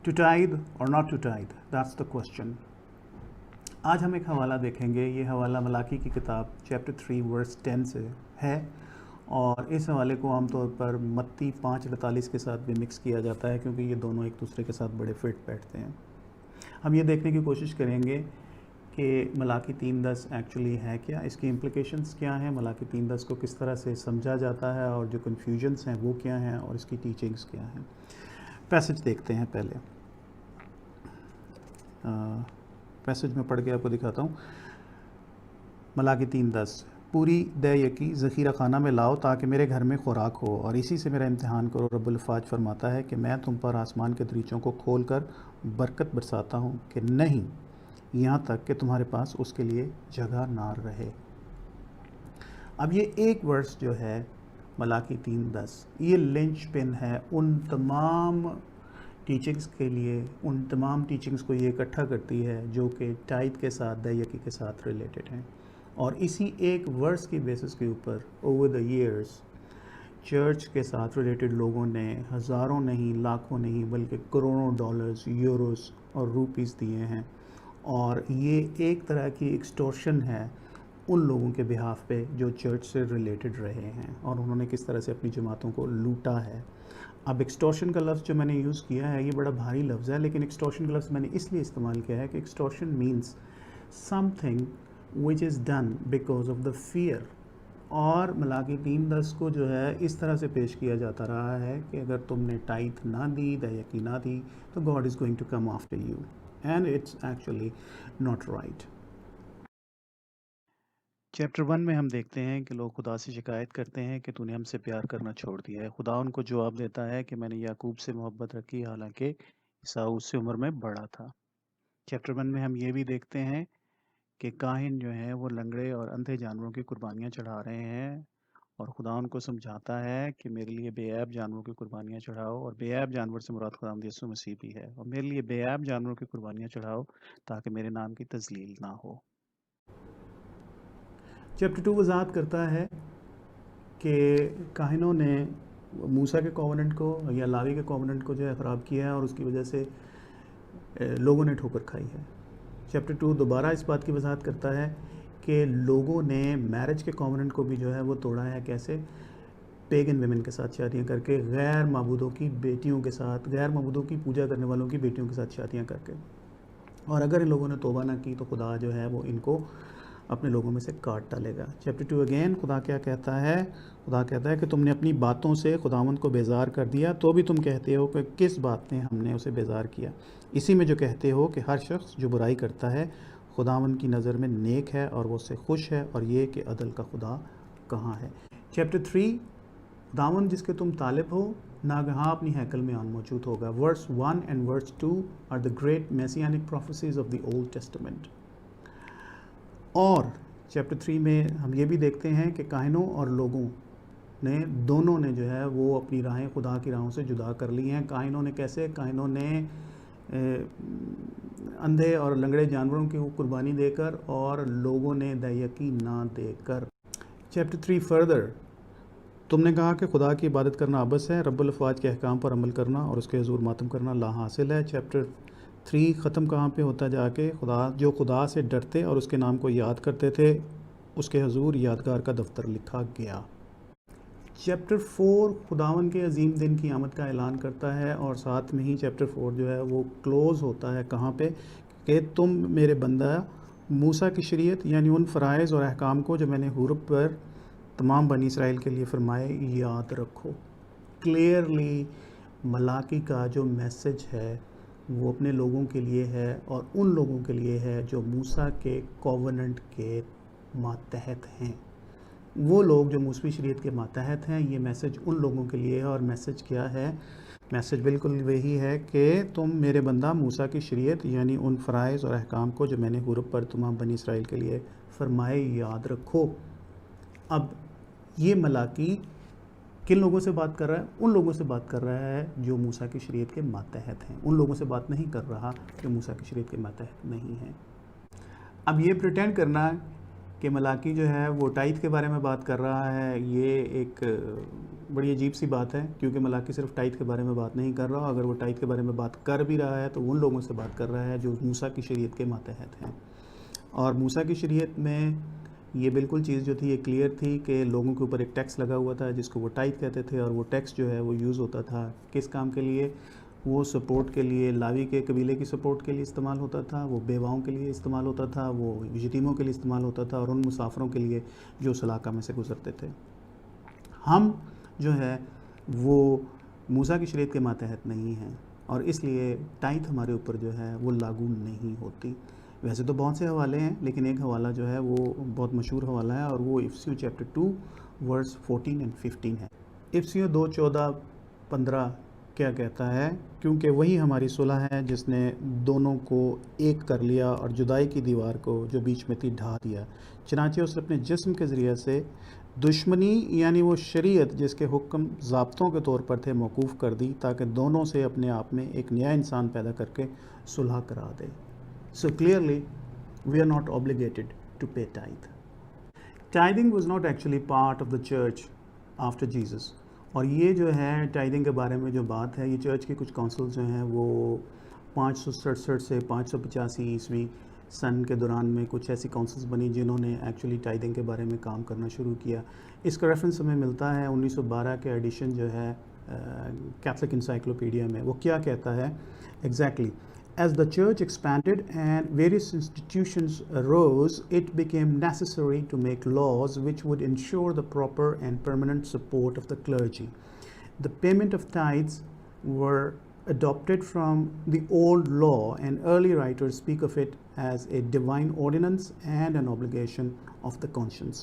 To tithe और not to tithe, that's the question. आज हम एक हवाला देखेंगे। ये हवाला मलाकी की किताब चैप्टर 3 वर्स 10 से है, और इस हवाले को आमतौर पर मत्ती 5:48 के साथ भी मिक्स किया जाता है, क्योंकि ये दोनों एक दूसरे के साथ बड़े फिट बैठते हैं। हम ये देखने की कोशिश करेंगे कि मलाकी 3:10 एक्चुअली है क्या, इसकी इम्प्लिकेशंस क्या हैं, मलाकी 3:10 को किस तरह से समझा जाता है, और जो कन्फ्यूजन्स हैं वो क्या हैं, और इसकी टीचिंग्स क्या हैं। पैसेज देखते हैं पहले। पैसेज में पढ़ के आपको दिखाता हूँ। मलाकी 3:10, पूरी दयकी ज़ख़ीरा खाना में लाओ ताकि मेरे घर में खुराक हो, और इसी से मेरा इम्तिहान करो। रब्बुल फ़ाज फरमाता है कि मैं तुम पर आसमान के दरीचों को खोल कर बरकत बरसाता हूँ कि नहीं, यहाँ तक कि तुम्हारे पास उसके लिए जगह ना रहे। अब ये एक वर्स जो है मलाकी 3:10, ये लिंच पिन है उन तमाम टीचिंग्स के लिए, उन तमाम टीचिंग्स को ये इकट्ठा करती है जो कि टाइद के साथ, दयकी के साथ रिलेटेड हैं। और इसी एक वर्स की बेसिस के ऊपर ओवर द ईयर्स चर्च के साथ रिलेटेड लोगों ने हज़ारों नहीं, लाखों नहीं, बल्कि करोड़ों डॉलर्स, यूरोस और रुपीस दिए हैं। और ये एक तरह की एक्सटॉर्शन है उन लोगों के बिहाफ पे जो चर्च से रिलेटेड रहे हैं, और उन्होंने किस तरह से अपनी जमातों को लूटा है। अब एक्सटॉर्शन का लफ्ज़ जो मैंने यूज़ किया है ये बड़ा भारी लफ्ज़ है, लेकिन एक्सटॉर्शन का लफ्ज़ मैंने इसलिए इस्तेमाल किया है कि extortion means something which is done because of the fear. और मलाकी 3:10 को जो है इस तरह से पेश किया जाता रहा है कि अगर तुमने टाइथ ना दी, दयकी ना दी, तो God is going to come after you, and it's actually not right. Chapter 1 में हम देखते हैं कि लोग खुदा से शिकायत करते हैं कि तूने हमसे प्यार करना छोड़ दिया है। खुदा उनको जवाब देता है कि मैंने याकूब से मोहब्बत रखी, हालांकि ईसाऊ उससे उम्र में बड़ा था। चैप्टर 1 में हम ये भी देखते हैं कि काहिन जो है वो लंगड़े और अंधे जानवरों की कुर्बानियाँ चढ़ा रहे हैं, और खुदा उनको समझाता है कि मेरे लिए बेऐब जानवरों की कुर्बानियाँ चढ़ाओ, और बेऐब जानवर से मुराद खुदावंद यीशु मसीह भी है, और मेरे लिए बेऐब जानवरों की कुर्बानियाँ चढ़ाओ ताकि मेरे नाम की तजलील ना हो। चैप्टर 2 वजाहत करता है कि काहिनों ने मूसा के कॉवेनेंट को या लावी के कॉवेनेंट को जो है ख़राब किया है, और उसकी वजह से लोगों ने ठोकर खाई है। चैप्टर 2 दोबारा इस बात की वजाहत करता है कि लोगों ने मैरिज के कॉवेनेंट को भी जो है वो तोड़ा है। कैसे? पेगन वेमेन के साथ शादियाँ करके, गैर माबूदों की बेटियों के साथ, गैर माबूदों की पूजा करने वालों की बेटियों के साथ शादियाँ करके। और अगर इन लोगों ने तौबा ना की तो खुदा जो है वो इनको अपने लोगों में से काट डालेगा। चैप्टर 2 अगेन खुदा क्या कहता है? खुदा कहता है कि तुमने अपनी बातों से खुदावंद को बेजार कर दिया, तो भी तुम कहते हो कि किस बात ने हमने उसे बेजार किया। इसी में जो कहते हो कि हर शख्स जो बुराई करता है खुदावंद की नज़र में नेक है और वो उससे खुश है, और ये कि अदल का खुदा कहाँ है। चैप्टर 3 खुदावंद जिसके तुम तालिब हो नागहा अपनी हैकल में आन मौजूद होगा। Verse 1 and verse 2 are the great messianic prophecies of the Old Testament. और चैप्टर 3 में हम ये भी देखते हैं कि काहिनों और लोगों ने, दोनों ने जो है वो अपनी राहें खुदा की राहों से जुदा कर ली हैं। काहिनों ने कैसे? काहिनों ने अंधे और लंगड़े जानवरों की कुर्बानी देकर, और लोगों ने दयकी ना देकर। चैप्टर 3 फर्दर, तुमने कहा कि खुदा की इबादत करना अबस है, रब्बुल अफ़वाज के अहकाम पर अमल करना और उसके हुज़ूर मातम करना ला हासिल है। चैप्टर 3 ख़त्म कहाँ पे होता जाके? खुदा से डरते और उसके नाम को याद करते थे, उसके हुज़ूर यादगार का दफ्तर लिखा गया। चैप्टर 4 खुदावन के अजीम दिन की आमद का ऐलान करता है, और साथ में ही चैप्टर 4 जो है वो क्लोज़ होता है कहाँ पे? कि तुम मेरे बंदा मूसा की शरीयत यानी उन फ़राइज़ और अहकाम को जो मैंने हुरब पर तमाम बनी इसराइल के लिए फरमाए याद रखो। क्लियरली मलाकी का जो मैसेज है वो अपने लोगों के लिए है, और उन लोगों के लिए है जो मूसा के कॉवेनेंट के मातहत हैं। वो लोग जो मूसवी शरीयत के मातहत हैं, ये मैसेज उन लोगों के लिए है। और मैसेज क्या है? मैसेज बिल्कुल वही है कि तुम मेरे बंदा मूसा की शरीयत यानी उन फ़राइज़ और अहकाम को जो मैंने हुरब पर तमाम बनी इसराइल के लिए फरमाए याद रखो। अब ये मलाकी किन लोगों से बात कर रहा है? उन लोगों से बात कर रहा है जो मूसा की शरीयत के मातहत हैं। उन लोगों से बात नहीं कर रहा जो मूसा की शरीयत के मातहत नहीं हैं। अब ये प्रिटेंड करना कि मलाकी जो है वो टाइथ के बारे में बात कर रहा है, ये एक बड़ी अजीब सी बात है, क्योंकि मलाकी सिर्फ टाइद के बारे में बात नहीं कर रहा। अगर वो टाइद के बारे में बात कर भी रहा है तो उन लोगों से बात कर रहा है जो मूसा की शरीयत के मातहत हैं। और मूसा की शरीयत में ये बिल्कुल चीज़ जो थी ये क्लियर थी कि लोगों के ऊपर एक टैक्स लगा हुआ था जिसको वो टाइद कहते थे, और वो टैक्स जो है वो यूज़ होता था किस काम के लिए? वो सपोर्ट के लिए, लावी के कबीले की सपोर्ट के लिए इस्तेमाल होता था, वो बेवाओं के लिए इस्तेमाल होता था, वो यतीमों के लिए इस्तेमाल होता था, और उन मुसाफिरों के लिए जो उस इलाका में से गुजरते थे। हम जो है वो मूसा की शरीयत के मातहत नहीं हैं, और इसलिए टाइद हमारे ऊपर जो है वो लागू नहीं होती। वैसे तो बहुत से हवाले हैं, लेकिन एक हवाला जो है वो बहुत मशहूर हवाला है, और वो इफ्सियों चैप्टर 2 वर्स 14 और 15 है। इफ्सियों 2:14-15 क्या कहता है? क्योंकि वही हमारी सुलह है जिसने दोनों को एक कर लिया और जुदाई की दीवार को जो बीच में थी ढा दिया। चनाचे उसने अपने जिस्म के ज़रिए से दुश्मनी यानी वो शरीयत जिसके हुक्म ज़ाब्तों के तौर पर थे मौकूफ़ कर दी, ताकि दोनों से अपने आप में एक नया इंसान पैदा करके सुलह करा दे। So clearly we are not obligated to pay tithe. Tithing was not actually part of the church after Jesus. और ये जो है टाइदिंग के बारे में जो बात है, ये चर्च के कुछ काउंसिल जो हैं वो 567 से 585 ईस्वी सन के दौरान में कुछ ऐसी काउंसिल्स बनी जिन्होंने एक्चुअली टाइदिंग के बारे में काम करना शुरू किया। इसका रेफरेंस हमें मिलता है 1912 के एडिशन जो है कैथलिक इंसाइक्लोपीडिया में। वो क्या कहता है exactly? As the church expanded and various institutions arose, it became necessary to make laws which would ensure the proper and permanent support of the clergy. The payment of tithes were adopted from the old law, and early writers speak of it as a divine ordinance and an obligation of the conscience.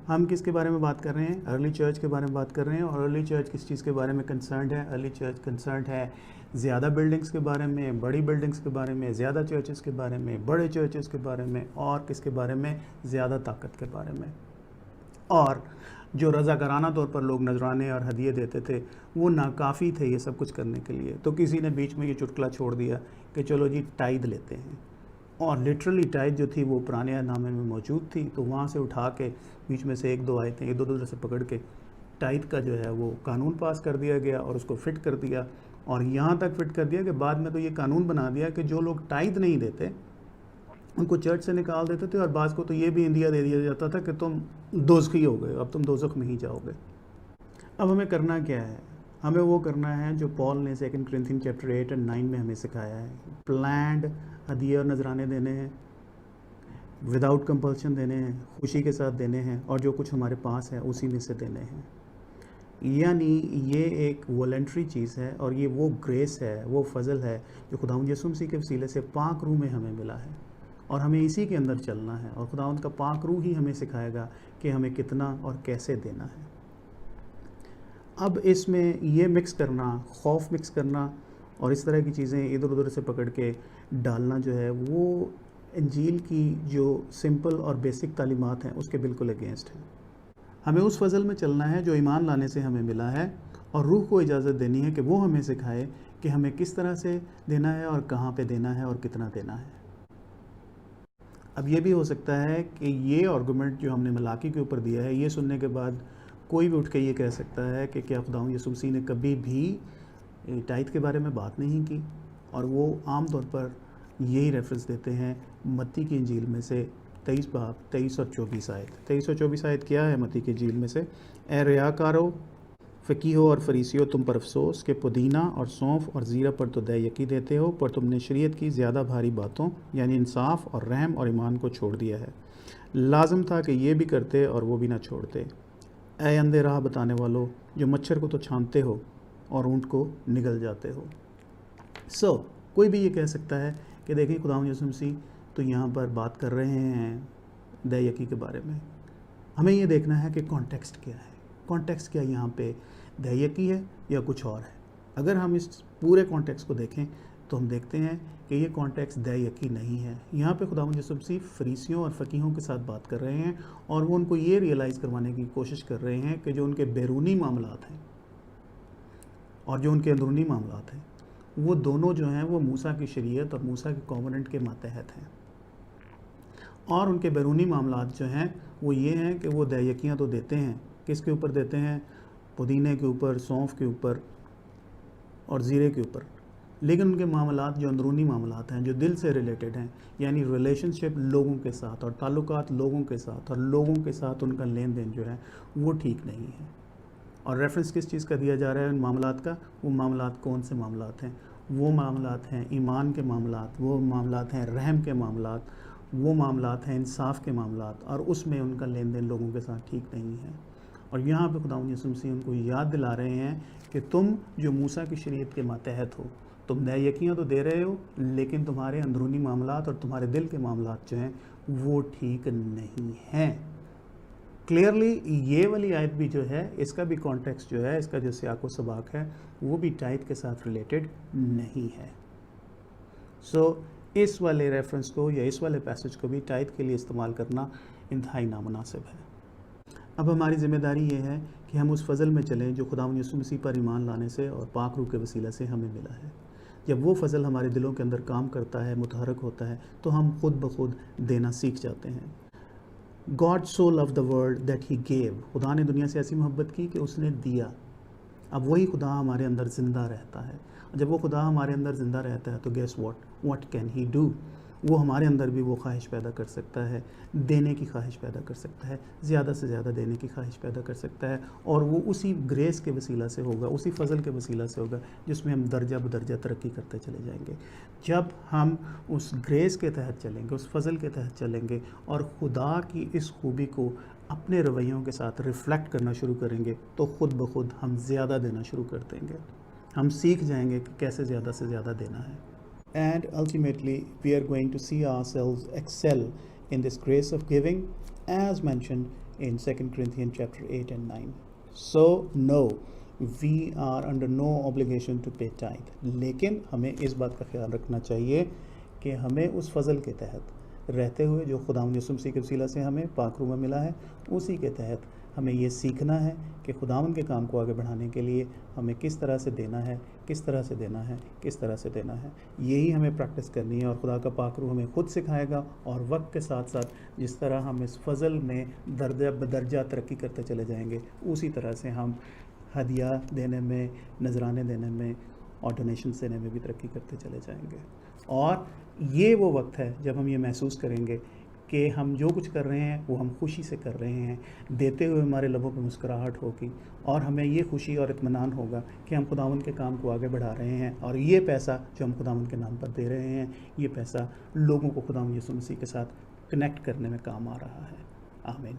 हम किसके बारे में बात कर रहे हैं? Early church के बारे में बात कर रहे हैं। और अर्ली चर्च किस चीज़ के बारे में कंसर्न्ड है? अर्ली चर्च कंसर्न्ड है ज़्यादा बिल्डिंग्स के बारे में, बड़ी बिल्डिंग्स के बारे में, ज़्यादा चर्चेस के बारे में, बड़े चर्चेस के बारे में, और किसके बारे में? ज़्यादा ताकत के बारे में। और जो रज़ाकाराना तौर पर लोग नजराने और हदिये देते थे वो नाकाफ़ी थे ये सब कुछ करने के लिए। तो किसी ने बीच में ये चुटकुला छोड़ दिया कि चलो जी टाइद लेते हैं, और लिटरली टाइद जो थी वो पुराने नामे में मौजूद थी। तो वहाँ से उठा के बीच में से एक दो आयतें इधर उधर से पकड़ के टाइद का जो है वो कानून पास कर दिया गया, और उसको फिट कर दिया। और यहाँ तक फिट कर दिया कि बाद में तो ये कानून बना दिया कि जो लोग टाइद नहीं देते उनको चर्च से निकाल देते थे, और बाज़ को तो ये भी इंदिया दे दिया जाता था कि तुम दोज़खी हो गए, अब तुम दोज़ख में ही जाओगे। अब हमें करना क्या है? हमें वो करना है जो पॉल ने 2 कोरिन्थियन चैप्टर 8 और 9 में हमें सिखाया है। प्लान्ड हदिये और नजराने देने हैं, विदाउट कंपल्शन देने हैं, खुशी के साथ देने हैं, और जो कुछ हमारे पास है उसी में से देने हैं। यानी ये एक वॉलंटरी चीज़ है, और ये वो ग्रेस है, वो फजल है जो खुदावंद यीशु मसीह के वसीले से पाक रूह में हमें मिला है, और हमें इसी के अंदर चलना है। और खुदावंद का पाक रूह ही हमें सिखाएगा कि हमें कितना और कैसे देना है। अब इसमें ये मिक्स करना, खौफ मिक्स करना और इस तरह की चीज़ें इधर उधर से पकड़ के डालना जो है वो इंजील की जो सिंपल और बेसिक तालीमात हैं उसके बिल्कुल अगेंस्ट है। हमें उस फजल में चलना है जो ईमान लाने से हमें मिला है, और रूह को इजाज़त देनी है कि वो हमें सिखाए कि हमें किस तरह से देना है और कहाँ पे देना है और कितना देना है। अब ये भी हो सकता है कि ये आर्गूमेंट जो हमने मलाकी के ऊपर दिया है, ये सुनने के बाद कोई भी उठ के ये कह सकता है कि क्या खुदावंद यीशु मसीह ने कभी भी टाइद के बारे में बात नहीं की। और वो आम तौर पर यही रेफरेंस देते हैं मत्ती की इंजील में से 23 बाब 23 और 24 आयत। 23 और 24 आयत क्या है मत्ती की इंजील में से? ए रियाकारो, फ़कीहो और फरीसियों, तुम पर अफसोस कि पुदीना और सौंफ और ज़ीरा पर तो दयकी देते हो, पर तुमने शरीयत की ज़्यादा भारी बातों यानी इंसाफ और रहम और ईमान को छोड़ दिया है। लाजम था कि ये भी करते और वो भी ना छोड़ते। ए अंधे राह बताने वालों, जो मच्छर को तो छानते हो और ऊँट को निगल जाते हो। कोई भी ये कह सकता है कि देखिए खुदावंद यीशु मसीह तो यहाँ पर बात कर रहे हैं दयकी के बारे में। हमें ये देखना है कि कॉन्टेक्स्ट क्या है। कॉन्टेक्स्ट क्या यहाँ पे दयकी है या कुछ और है? अगर हम इस पूरे कॉन्टेक्स्ट को देखें तो हम देखते हैं कि ये कॉन्टेक्स्ट दयकी नहीं है। यहाँ पे खुदावंद यीशु मसीह फरीसियों और फ़कीहों के साथ बात कर रहे हैं, और वो उनको ये रियलाइज़ करवाने की कोशिश कर रहे हैं कि जो उनके बैरूनी मामलात हैं और जो उनके अंदरूनी मामलात हैं वो दोनों जो हैं वो मूसा की शरीयत और मूसा के कॉवेनेंट के मातहत हैं। और उनके बैरूनी मामलात जो हैं वो ये हैं कि वो दयकियाँ तो देते हैं किसके ऊपर देते हैं? पुदीने के ऊपर, सौंफ के ऊपर और ज़ीरे के ऊपर। लेकिन उनके मामलात जो अंदरूनी मामलात हैं, जो दिल से रिलेटेड हैं, यानी रिलेशनशिप लोगों के साथ और ताल्लुकात लोगों के साथ और लोगों के साथ उनका लेन देन जो है वो ठीक नहीं है। और रेफरेंस किस चीज़ का दिया जा रहा है उन मामलात का? वो मामलात कौन से मामलात हैं? वो मामलात हैं ईमान के मामलात, वो मामलात हैं रहम के मामलात, वो मामलात हैं इंसाफ के मामलात, और उसमें उनका लेन देन लोगों के साथ ठीक नहीं है। और यहाँ पे खुदावंद यीशु मसीह उनको याद दिला रहे हैं कि तुम जो मूसा की शरीयत के मातहत हो, तुम नए यकीन तो दे रहे हो, लेकिन तुम्हारे अंदरूनी मामलात और तुम्हारे दिल के मामलात जो हैं वो ठीक नहीं हैं। क्लियरली ये वाली आयत भी जो है, इसका भी कॉन्टेक्स्ट जो है, इसका जो सियाक व सबाक है, वो भी टाइथ के साथ रिलेटेड नहीं है। सो इस वाले रेफरेंस को या इस वाले पैसेज को भी टाइथ के लिए इस्तेमाल करना इंतहाई नामुनासिब है। अब हमारी ज़िम्मेदारी ये है कि हम उस फ़ज़ल में चलें जो खुदावंद यीशु मसीह पर ईमान लाने से और पाक रूह के वसीला से हमें मिला है। जब वो फ़ज़ल हमारे दिलों के अंदर काम करता है, मुतहरक होता है, तो हम खुद ब खुद देना सीख जाते हैं। God so love the world that he gave, खुदा ने दुनिया से ऐसी मोहब्बत की कि उसने दिया। अब वही खुदा हमारे अंदर ज़िंदा रहता है। जब वो खुदा हमारे अंदर ज़िंदा रहता है तो guess what can he do? वो हमारे अंदर भी वो ख्वाहिश पैदा कर सकता है, देने की ख्वाहिश पैदा कर सकता है, ज़्यादा से ज़्यादा देने की ख्वाहिश पैदा कर सकता है। और वो उसी ग्रेस के वसीला से होगा, उसी फ़ज़ल के वसीला से होगा जिसमें हम दर्जा बदर्जा तरक्की करते चले जाएंगे। जब हम उस ग्रेस के तहत चलेंगे, उस फ़ज़ल के तहत चलेंगे और खुदा की इस खूबी को अपने रवैयों के साथ रिफ़्लेक्ट करना शुरू करेंगे, तो ख़ुद ब खुद हम ज़्यादा देना शुरू कर देंगे। हम सीख जाएंगे कि कैसे ज़्यादा से ज़्यादा देना है। And ultimately we are going to see ourselves excel in this grace of giving as mentioned in 2 Corinthians chapter 8 and 9. So no, we are under no obligation to pay tithe. लेकिन हमें इस बात का ख्याल रखना चाहिए कि हमें उस फ़ज़ल के तहत रहते हुए जो खुदावंद यीशु मसीह के वसीला से हमें पाक रूह में मिला है, उसी के तहत हमें ये सीखना है कि खुदावंद के काम को आगे बढ़ाने के लिए हमें किस तरह से देना है, किस तरह से देना है, किस तरह से देना है। यही हमें प्रैक्टिस करनी है और खुदा का पाक रूह हमें खुद सिखाएगा। और वक्त के साथ साथ जिस तरह हम इस फ़ज़ल में दर्जा बदर्जा तरक्की करते चले जाएंगे, उसी तरह से हम हदिया देने में, नजराने देने में और डोनेशन देने में भी तरक्की करते चले जाएंगे। और ये वो वक्त है जब हम ये महसूस करेंगे कि हम जो कुछ कर रहे हैं वो हम खुशी से कर रहे हैं, देते हुए हमारे लबों पे मुस्कुराहट होगी और हमें ये खुशी और इत्मीनान होगा कि हम खुदावंद के काम को आगे बढ़ा रहे हैं। और ये पैसा जो हम खुदावंद के नाम पर दे रहे हैं, ये पैसा लोगों को खुदावंद यीशु मसीह के साथ कनेक्ट करने में काम आ रहा है। आमीन।